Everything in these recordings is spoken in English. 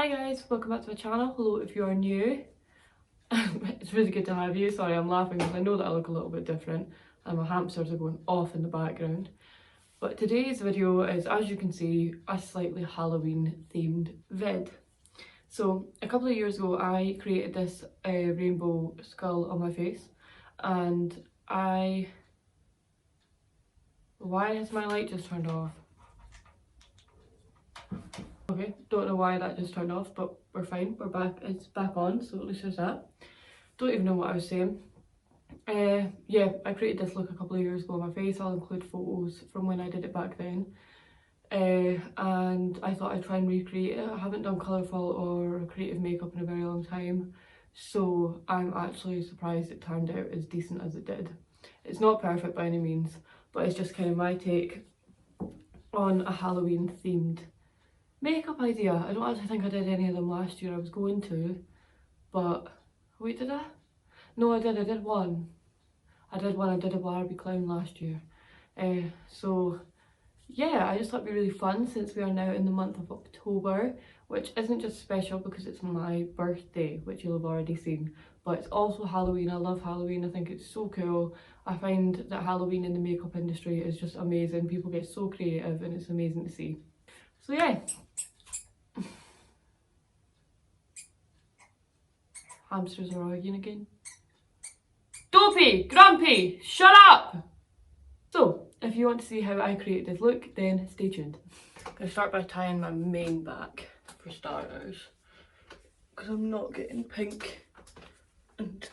Hi guys, welcome back to my channel. Hello if you are new. It's really good to have you. Sorry, I'm laughing because I know that I look a little bit different and my hamsters are going off in the background. But today's video is, as you can see, a slightly Halloween themed vid. So a couple of years ago I created this rainbow skull on my face and why has my light just turned off? Okay, don't know why that just turned off, but we're fine, we're back, it's back on, so at least there's that. Don't even know what I was saying. Yeah, I created this look a couple of years ago on my face. I'll include photos from when I did it back then. And I thought I'd try and recreate it. I haven't done colourful or creative makeup in a very long time, so I'm actually surprised it turned out as decent as it did. It's not perfect by any means, but it's just kind of my take on a Halloween themed makeup idea. I don't actually think I did any of them last year. I was going to, but wait, did I? No, I did one. I did a Barbie clown last year. So yeah, I just thought it'd be really fun since we are now in the month of October, which isn't just special because it's my birthday, which you'll have already seen, but it's also Halloween. I love Halloween. I think it's so cool. I find that Halloween in the makeup industry is just amazing. People get so creative and it's amazing to see. So yeah. Hamsters are arguing again. Dopey! Grumpy! Shut up! So, if you want to see how I create this look, then stay tuned. I'm going to start by tying my mane back, for starters. Because I'm not getting pink and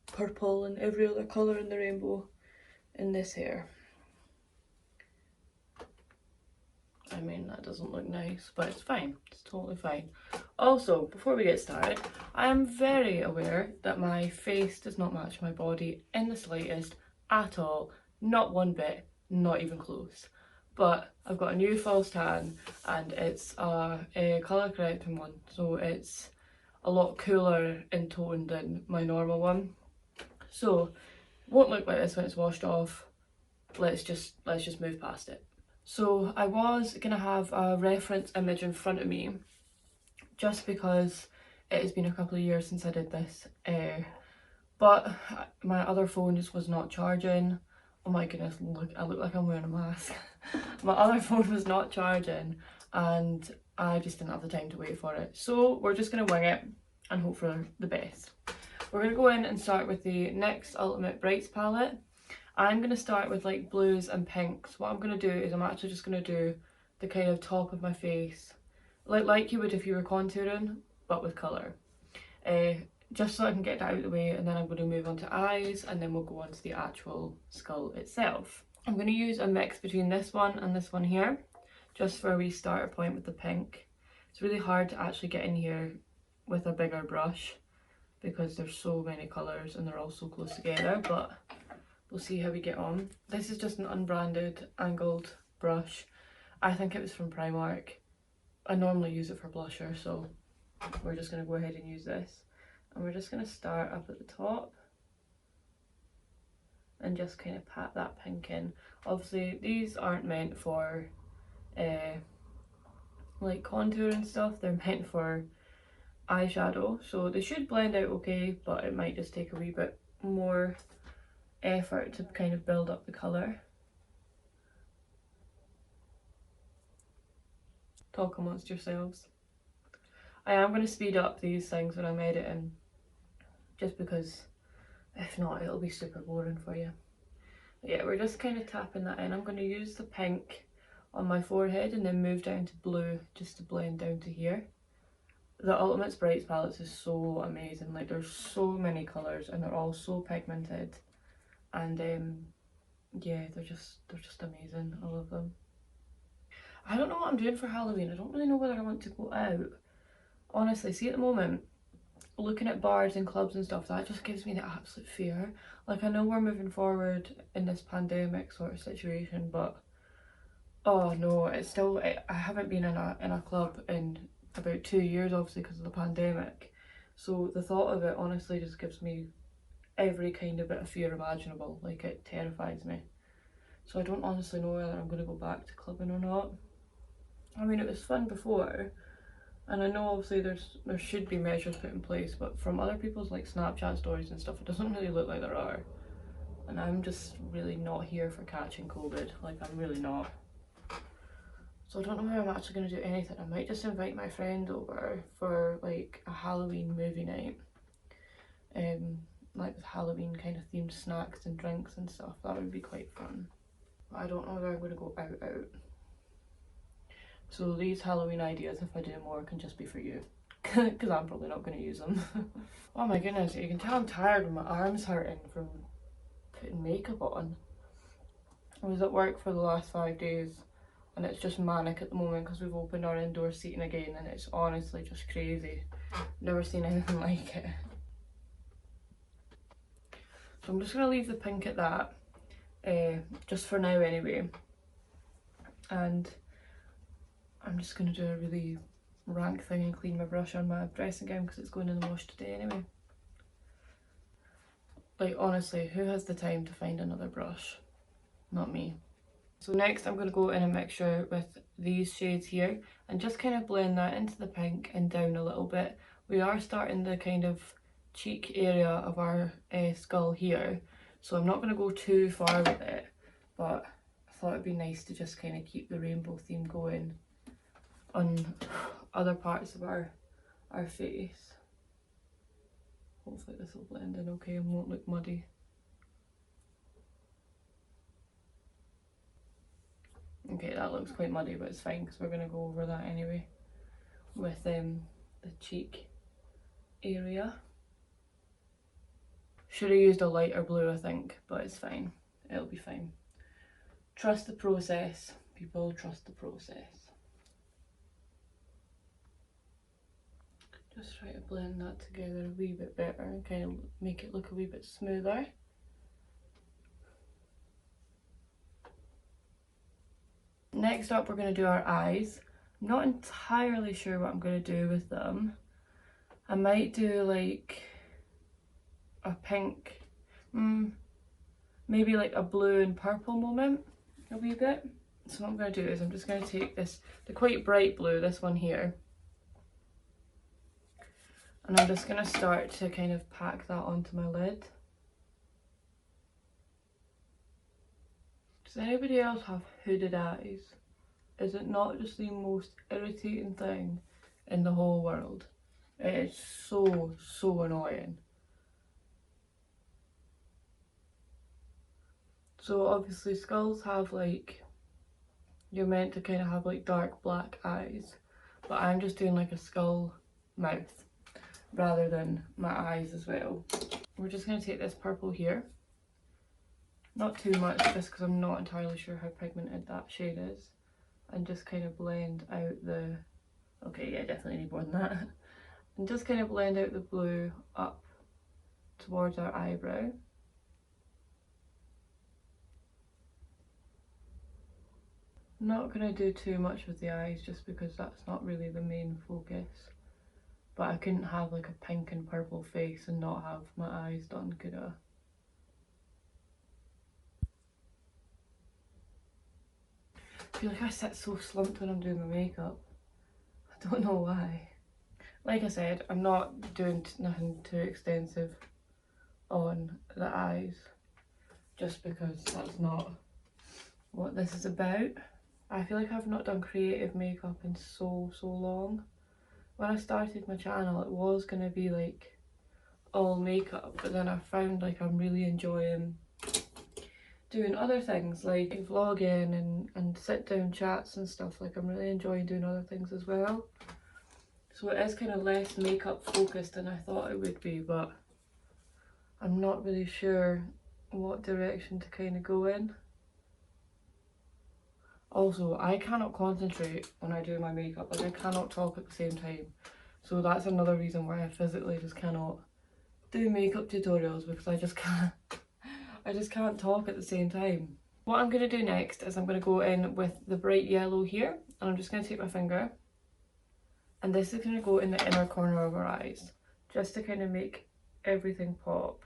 purple and every other colour in the rainbow in this hair. I mean, that doesn't look nice, but it's fine. It's totally fine. Also, before we get started, I am very aware that my face does not match my body in the slightest at all. Not one bit, not even close. But I've got a new false tan and it's a colour correcting one. So it's a lot cooler in tone than my normal one. So, won't look like this when it's washed off. Let's just move past it. So I was going to have a reference image in front of me just because it has been a couple of years since I did this, but my other phone just was not charging. Oh my goodness, look, I look like I'm wearing a mask. My other phone was not charging and I just didn't have the time to wait for it. So we're just going to wing it and hope for the best. We're going to go in and start with the NYX Ultimate Brights palette. I'm going to start with like blues and pinks. What I'm going to do is I'm actually just going to do the kind of top of my face, like you would if you were contouring, but with colour. Just so I can get that out of the way, and then I'm going to move on to eyes, and then we'll go on to the actual skull itself. I'm going to use a mix between this one and this one here, just for a wee starter point with the pink. It's really hard to actually get in here with a bigger brush because there's so many colours and they're all so close together, but we'll see how we get on. This is just an unbranded angled brush. I think it was from Primark. I normally use it for blusher, so we're just going to go ahead and use this. And we're just going to start up at the top and just kind of pat that pink in. Obviously these aren't meant for like contour and stuff, they're meant for eyeshadow, so they should blend out okay, but it might just take a wee bit more effort to kind of build up the colour. Talk amongst yourselves. I am going to speed up these things when I'm editing, just because if not it'll be super boring for you. But yeah, we're just kind of tapping that in. I'm going to use the pink on my forehead and then move down to blue just to blend down to here. The Ultimate Brights palettes is so amazing. Like, there's so many colours and they're all so pigmented. And yeah, they're just amazing. I love them. I don't know what I'm doing for Halloween. I don't really know whether I want to go out. Honestly, see, at the moment, looking at bars and clubs and stuff, that just gives me the absolute fear. Like, I know we're moving forward in this pandemic sort of situation, but oh no, it's still, I haven't been in a club in about 2 years, obviously because of the pandemic. So the thought of it honestly just gives me every kind of bit of fear imaginable. Like, it terrifies me. So I don't honestly know whether I'm going to go back to clubbing or not. I mean, it was fun before, And I know obviously there should be measures put in place, but from other people's like Snapchat stories and stuff, it doesn't really look like there are. And I'm just really not here for catching COVID, like I'm really not. So I don't know how I'm actually going to do anything. I might just invite my friend over for like a Halloween movie night. Like with Halloween kind of themed snacks and drinks and stuff. That would be quite fun. But I don't know whether I'm going to go out. So these Halloween ideas, if I do more, can just be for you. Because I'm probably not going to use them. Oh my goodness, you can tell I'm tired when my arm's hurting from putting makeup on. I was at work for the last 5 days and it's just manic at the moment because we've opened our indoor seating again and it's honestly just crazy. Never seen anything like it. So I'm just going to leave the pink at that, just for now anyway. And I'm just going to do a really rank thing and clean my brush on my dressing gown because it's going in the wash today anyway. Like honestly, who has the time to find another brush? Not me. So next I'm going to go in a mixture with these shades here and just kind of blend that into the pink and down a little bit. We are starting the kind of cheek area of our skull here, so I'm not going to go too far with it, but I thought it'd be nice to just kind of keep the rainbow theme going on other parts of our face. Hopefully this will blend in okay and won't look muddy. Okay, that looks quite muddy, but it's fine because we're going to go over that anyway with the cheek area. Should have used a lighter blue, I think, but it's fine. It'll be fine. Trust the process, people, trust the process. Just try to blend that together a wee bit better and kind of make it look a wee bit smoother. Next up, we're going to do our eyes. I'm not entirely sure what I'm going to do with them. I might do like a pink, maybe like a blue and purple moment a wee bit. So what I'm going to do is I'm just going to take this, the quite bright blue, this one here, and I'm just going to start to kind of pack that onto my lid. Does anybody else have hooded eyes? Is it not just the most irritating thing in the whole world? It is so annoying. So obviously skulls have like, you're meant to kind of have like dark black eyes, but I'm just doing like a skull mouth rather than my eyes as well. We're just going to take this purple here. Not too much, just because I'm not entirely sure how pigmented that shade is. And just kind of blend out the... Okay, yeah, definitely need more than that. And just kind of blend out the blue up towards our eyebrow. I'm not going to do too much with the eyes just because that's not really the main focus. But I couldn't have like a pink and purple face and not have my eyes done, could I? I feel like I sit so slumped when I'm doing my makeup. I don't know why. Like I said, I'm not doing nothing too extensive on the eyes just because that's not what this is about. I feel like I've not done creative makeup in so long. When I started my channel, it was going to be like all makeup, but then I found like I'm really enjoying doing other things like vlogging and sit down chats and stuff. Like I'm really enjoying doing other things as well. So it is kind of less makeup focused than I thought it would be, but I'm not really sure what direction to kind of go in. Also, I cannot concentrate when I do my makeup, like I cannot talk at the same time. So that's another reason why I physically just cannot do makeup tutorials, because I just can't talk at the same time. What I'm going to do next is I'm going to go in with the bright yellow here, and I'm just going to take my finger, and this is going to go in the inner corner of our eyes, just to kind of make everything pop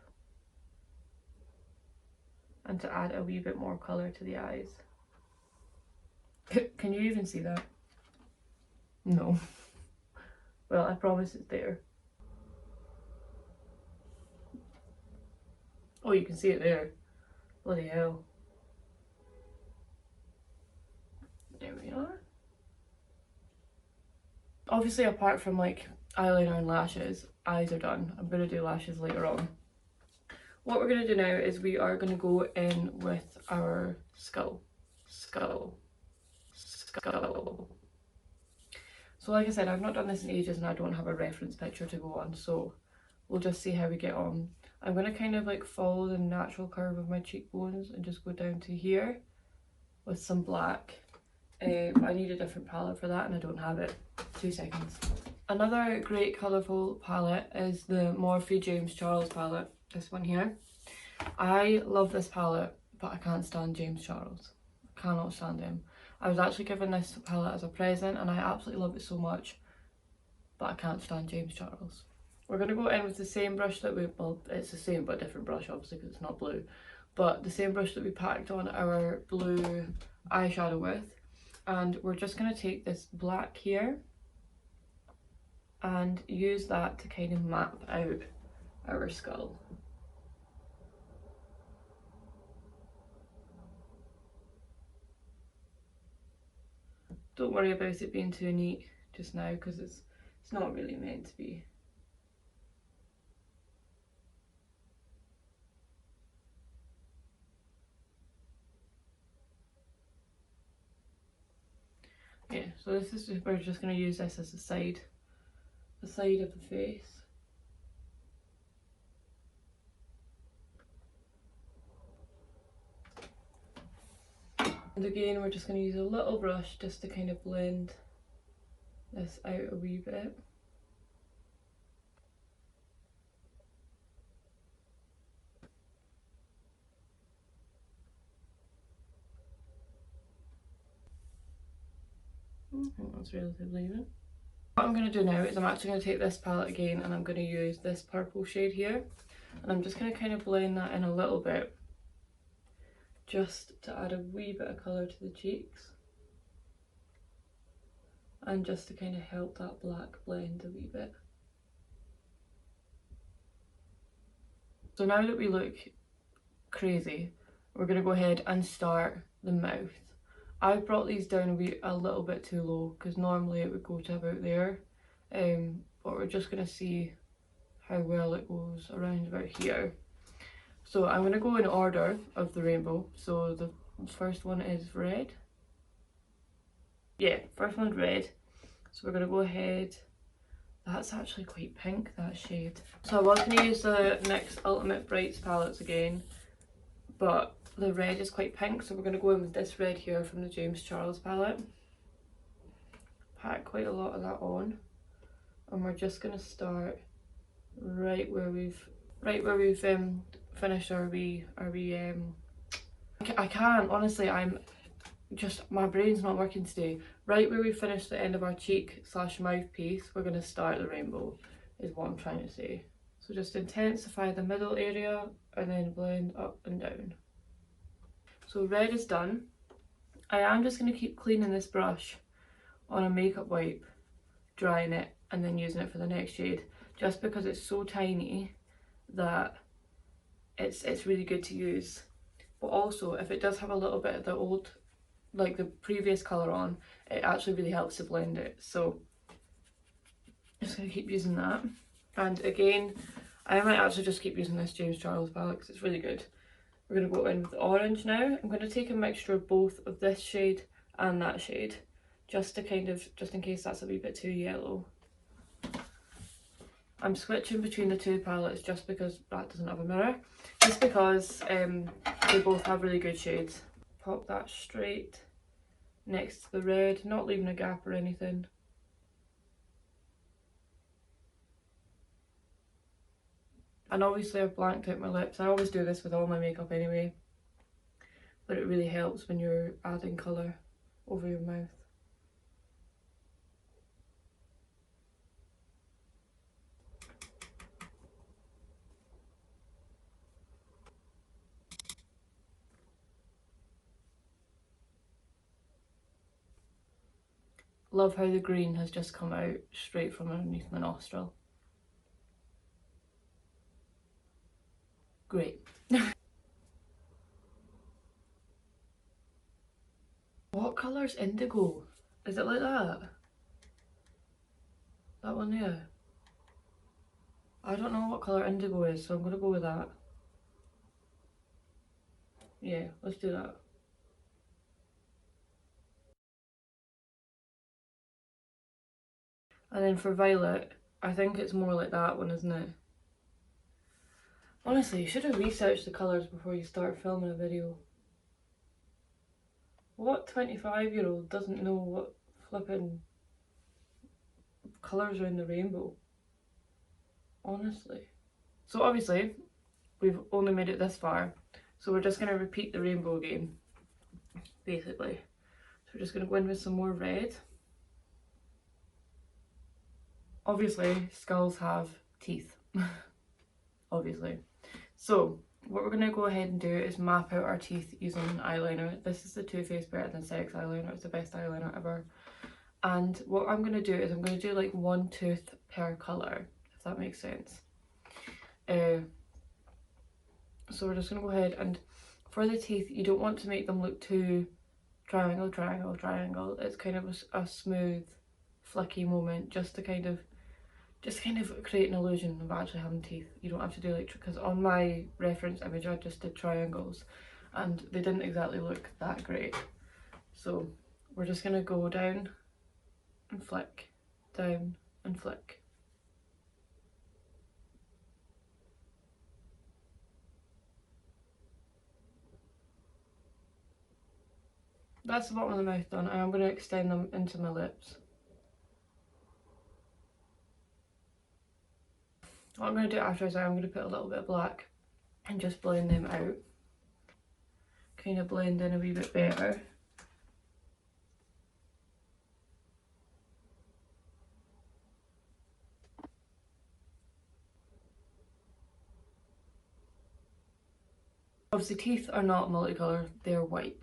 and to add a wee bit more colour to the eyes. Can you even see that? No. Well, I promise it's there. Oh, you can see it there. Bloody hell. There we are. Obviously, apart from like eyeliner and lashes, eyes are done. I'm going to do lashes later on. What we're going to do now is we are going to go in with our skull. Skull. So like I said, I've not done this in ages and I don't have a reference picture to go on, so we'll just see how we get on. I'm going to kind of like follow the natural curve of my cheekbones and just go down to here with some black. I need a different palette for that and I don't have it. 2 seconds. Another great colourful palette is the Morphe James Charles palette, this one here. I love this palette, but I can't stand James Charles. I cannot stand him. I was actually given this palette as a present and I absolutely love it so much, but I can't stand James Charles. We're going to go in with the same brush that we, well, it's the same but different brush obviously because it's not blue, but the same brush that we packed on our blue eyeshadow with, and we're just going to take this black here and use that to kind of map out our skull. Don't worry about it being too neat just now because it's not really meant to be. Yeah, so this is just, we're just going to use this as the side of the face. And again, we're just going to use a little brush just to kind of blend this out a wee bit. I think that's relatively even. What I'm going to do now is I'm actually going to take this palette again and I'm going to use this purple shade here. And I'm just going to kind of blend that in a little bit, just to add a wee bit of colour to the cheeks. And just to kind of help that black blend a wee bit. So now that we look crazy, we're going to go ahead and start the mouth. I've brought these down a little bit too low because normally it would go to about there, but we're just going to see how well it goes around about here. So I'm going to go in order of the rainbow. So the first one is red. Yeah, first one's red. So we're going to go ahead. That's actually quite pink, that shade. So I was going to use the NYX Ultimate Brights palettes again, but the red is quite pink, so we're going to go in with this red here from the James Charles palette. Pack quite a lot of that on, and we're just going to start right where we've finished our wee I can't, honestly, my brain's not working today. Right where we finished the end of our cheek / mouth piece, we're going to start the rainbow, is what I'm trying to say. So just intensify the middle area and then blend up and down. So red is done. I am just going to keep cleaning this brush on a makeup wipe, drying it and then using it for the next shade, just because it's so tiny that it's really good to use. But also if it does have a little bit of the old, like the previous colour on, it actually really helps to blend it. So I'm just going to keep using that. And again, I might actually just keep using this James Charles palette because it's really good. We're going to go in with the orange now. I'm going to take a mixture of both of this shade and that shade, just in case that's a wee bit too yellow. I'm switching between the two palettes just because that doesn't have a mirror, just because they both have really good shades. Pop that straight next to the red, not leaving a gap or anything. And obviously I've blanked out my lips. I always do this with all my makeup anyway, but it really helps when you're adding colour over your mouth. Love how the green has just come out straight from underneath my nostril. Great. What colour's indigo? Is it like that? That one there? I don't know what colour indigo is, so I'm going to go with that. Yeah, let's do that. And then for violet, I think it's more like that one, isn't it? Honestly, you should have researched the colours before you start filming a video. What 25-year-old doesn't know what flipping colours are in the rainbow? Honestly. So obviously, we've only made it this far, so we're just going to repeat the rainbow again, basically. So we're just going to go in with some more red. Obviously, skulls have teeth. Obviously. So, what we're going to go ahead and do is map out our teeth using eyeliner. This is the Too Faced Better Than Sex eyeliner. It's the best eyeliner ever. And what I'm going to do is I'm going to do like one tooth per colour, if that makes sense. So we're just going to go ahead, and for the teeth, you don't want to make them look too triangle, triangle, triangle. It's kind of a smooth, flicky moment, just to kind of create an illusion of actually having teeth. You don't have to do like, because on my reference image I just did triangles and they didn't exactly look that great. So we're just going to go down and flick, down and flick. That's the bottom of the mouth done, and I'm going to extend them into my lips. What I'm going to do after is I'm going to put a little bit of black and just blend them out. Kind of blend in a wee bit better. Obviously teeth are not multicolour, they're white.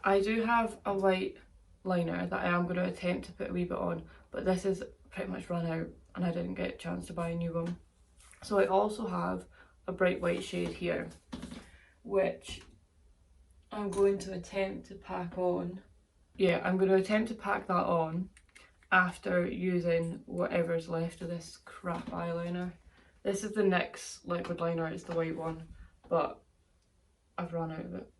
I do have a white liner that I am going to attempt to put a wee bit on, but this is pretty much run out and I didn't get a chance to buy a new one. So I also have a bright white shade here, which I'm going to attempt to pack on. Yeah, I'm going to attempt to pack that on after using whatever's left of this crap eyeliner. This is the NYX liquid liner, it's the white one, but I've run out of it.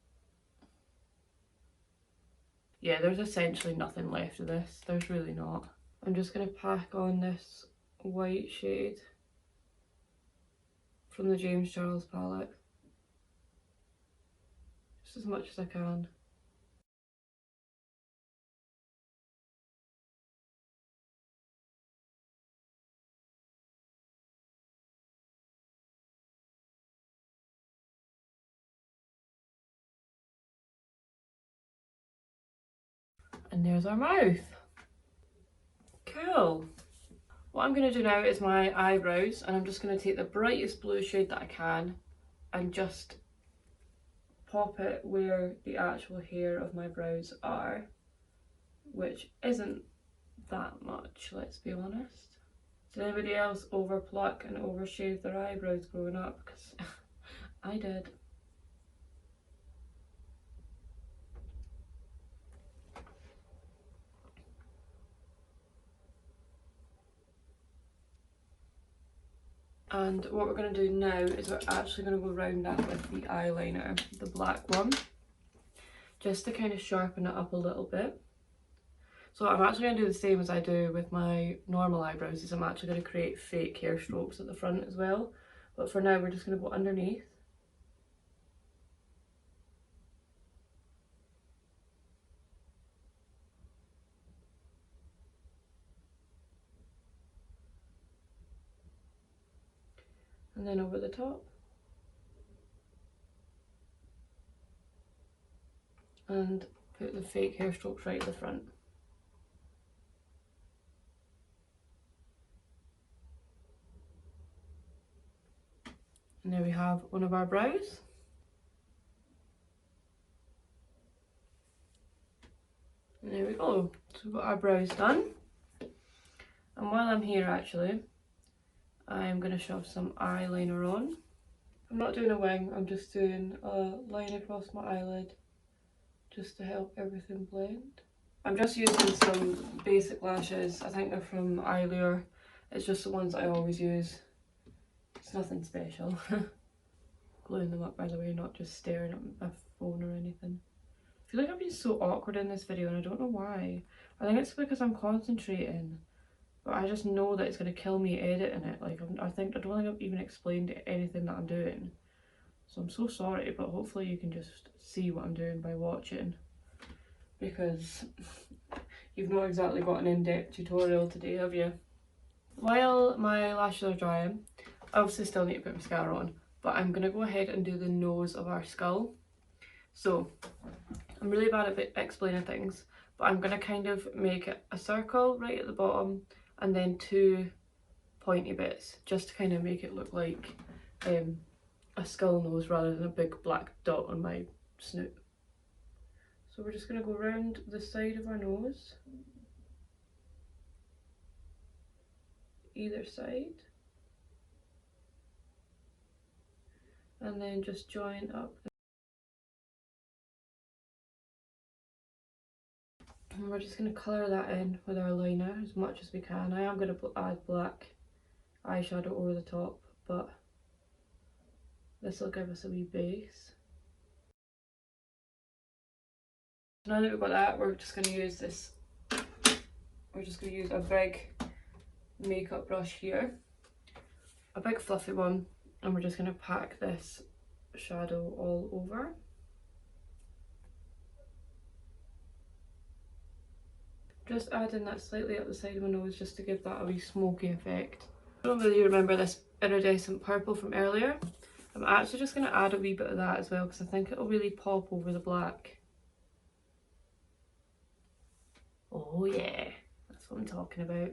Yeah, there's essentially nothing left of this. There's really not. I'm just going to pack on this white shade from the James Charles palette. Just as much as I can. And there's our mouth. Cool. What I'm going to do now is my eyebrows, and I'm just going to take the brightest blue shade that I can and just pop it where the actual hair of my brows are, which isn't that much, let's be honest. Did anybody else overpluck and overshave their eyebrows growing up? Because I did. And what we're going to do now is we're actually going to go around that with the eyeliner, the black one, just to kind of sharpen it up a little bit. So I'm actually going to do the same as I do with my normal eyebrows, is I'm actually going to create fake hair strokes at the front as well. But for now we're just going to go underneath. And then over the top. And put the fake hair strokes right at the front. And there we have one of our brows. And there we oh, so we've got our brows done. And while I'm here actually, I'm going to shove some eyeliner on. I'm not doing a wing, I'm just doing a line across my eyelid just to help everything blend. I'm just using some basic lashes. I think they're from Eyelure. It's just the ones I always use. It's nothing special. Gluing them up, by the way, not just staring at my phone or anything. I feel like I've been so awkward in this video and I don't know why. I think it's because I'm concentrating. But I just know that it's going to kill me editing it. Like, I don't think I've even explained anything that I'm doing. So I'm so sorry, but hopefully you can just see what I'm doing by watching. Because you've not exactly got an in-depth tutorial today, have you? While my lashes are drying, I obviously still need to put mascara on. But I'm going to go ahead and do the nose of our skull. So, I'm really bad at explaining things. But I'm going to kind of make it a circle right at the bottom. And then two pointy bits, just to kind of make it look like a skull nose rather than a big black dot on my snoot. So we're just going to go around the side of our nose, either side, and then just join up. And we're just going to colour that in with our liner as much as we can. I am going to add black eyeshadow over the top, but this will give us a wee base. So now that we've got that, we're just going to use this. We're just going to use a big makeup brush here, a big fluffy one, and we're just going to pack this shadow all over. Just adding that slightly up the side of my nose just to give that a wee smoky effect. I don't really remember this iridescent purple from earlier. I'm actually just going to add a wee bit of that as well because I think it'll really pop over the black. Oh yeah, that's what I'm talking about.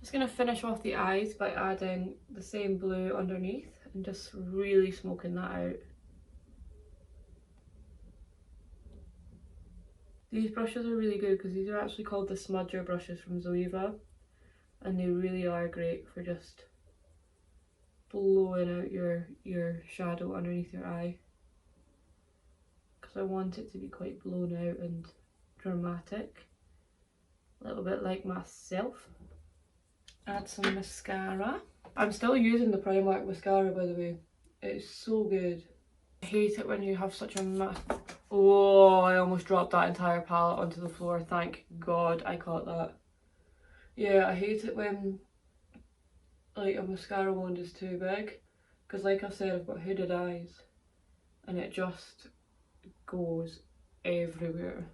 Just going to finish off the eyes by adding the same blue underneath and just really smoking that out. These brushes are really good because these are actually called the smudger brushes from Zoeva, and they really are great for just blowing out your shadow underneath your eye, because I want it to be quite blown out and dramatic, a little bit like myself. Add some mascara. I'm still using the Primark mascara, by the way. It's so good. I hate it when you have such a Oh, I almost dropped that entire palette onto the floor. Thank God I caught that. Yeah, I hate it when like a mascara wand is too big, because like I said, I've got hooded eyes and it just goes everywhere.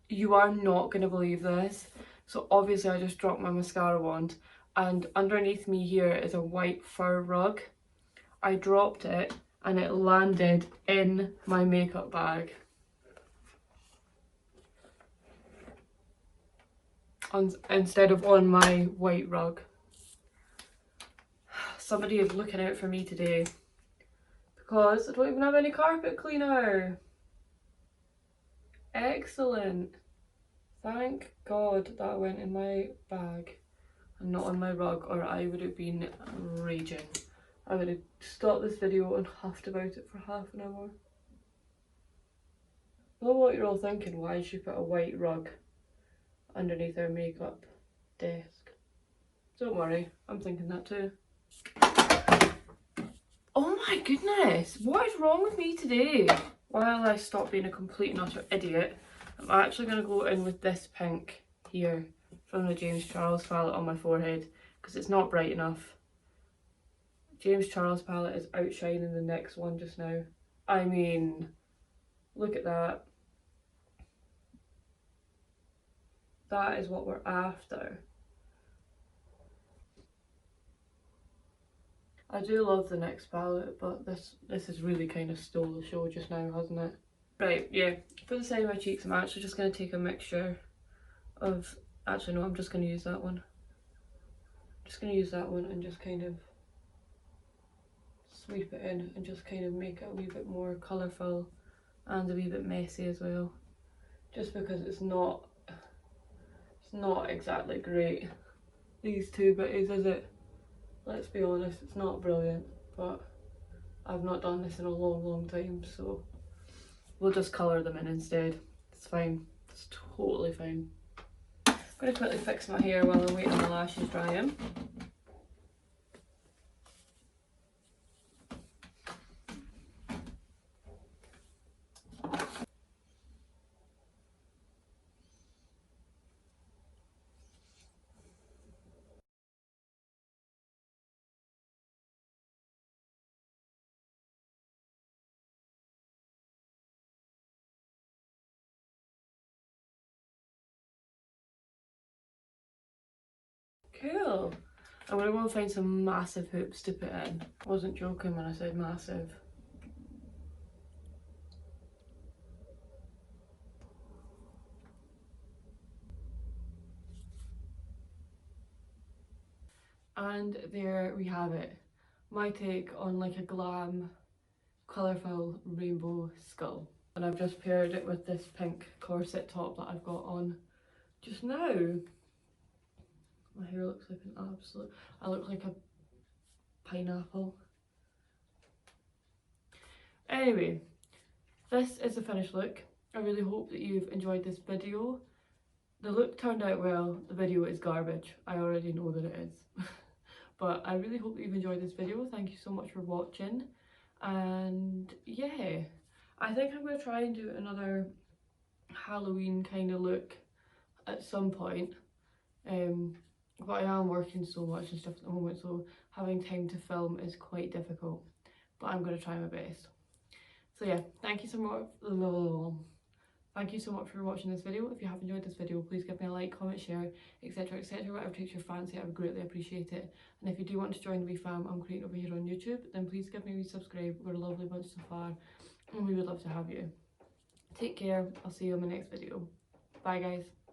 You are not going to believe this. So obviously I just dropped my mascara wand and underneath me here is a white fur rug. I dropped it and it landed in my makeup bag. Instead of on my white rug. Somebody is looking out for me today because I don't even have any carpet cleaner. Excellent. Thank God that went in my bag and not on my rug, or I would have been raging. I would have stopped this video and huffed about it for half an hour. I know what you're all thinking, why did she put a white rug underneath her makeup desk? Don't worry, I'm thinking that too. Oh my goodness, what is wrong with me today? While I stop being a complete and utter idiot, I'm actually going to go in with this pink here from the James Charles palette on my forehead because it's not bright enough. James Charles palette is outshining the next one just now. I mean, look at that. That is what we're after. I do love the next palette, but this has really kind of stole the show just now, hasn't it? Right, yeah, for the side of my cheeks I'm actually just going to take a mixture of, actually no, I'm just going to use that one. Just going to use that one and just kind of sweep it in and just kind of make it a wee bit more colourful and a wee bit messy as well. Just because it's not exactly great, these two bitties, is it? Let's be honest, it's not brilliant, but I've not done this in a long time, so we'll just colour them in instead. It's fine, it's totally fine. I'm going to quickly fix my hair while I'm waiting on the lashes drying. Cool. I'm going to go and find some massive hoops to put in. I wasn't joking when I said massive. And there we have it. My take on like a glam, colourful rainbow skull. And I've just paired it with this pink corset top that I've got on just now. My hair looks like an absolute... I look like a pineapple. Anyway, this is the finished look. I really hope that you've enjoyed this video. The look turned out well, the video is garbage. I already know that it is. But I really hope that you've enjoyed this video. Thank you so much for watching. And yeah, I think I'm going to try and do another Halloween kind of look at some point. But I am working so much and stuff at the moment, so having time to film is quite difficult. But I'm going to try my best. So yeah, thank you so much. Thank you so much for watching this video. If you have enjoyed this video, please give me a like, comment, share, etc, etc. Whatever takes your fancy, I would greatly appreciate it. And if you do want to join the wee fam I'm creating over here on YouTube, then please give me a wee subscribe. We're a lovely bunch so far, and we would love to have you. Take care. I'll see you in my next video. Bye guys.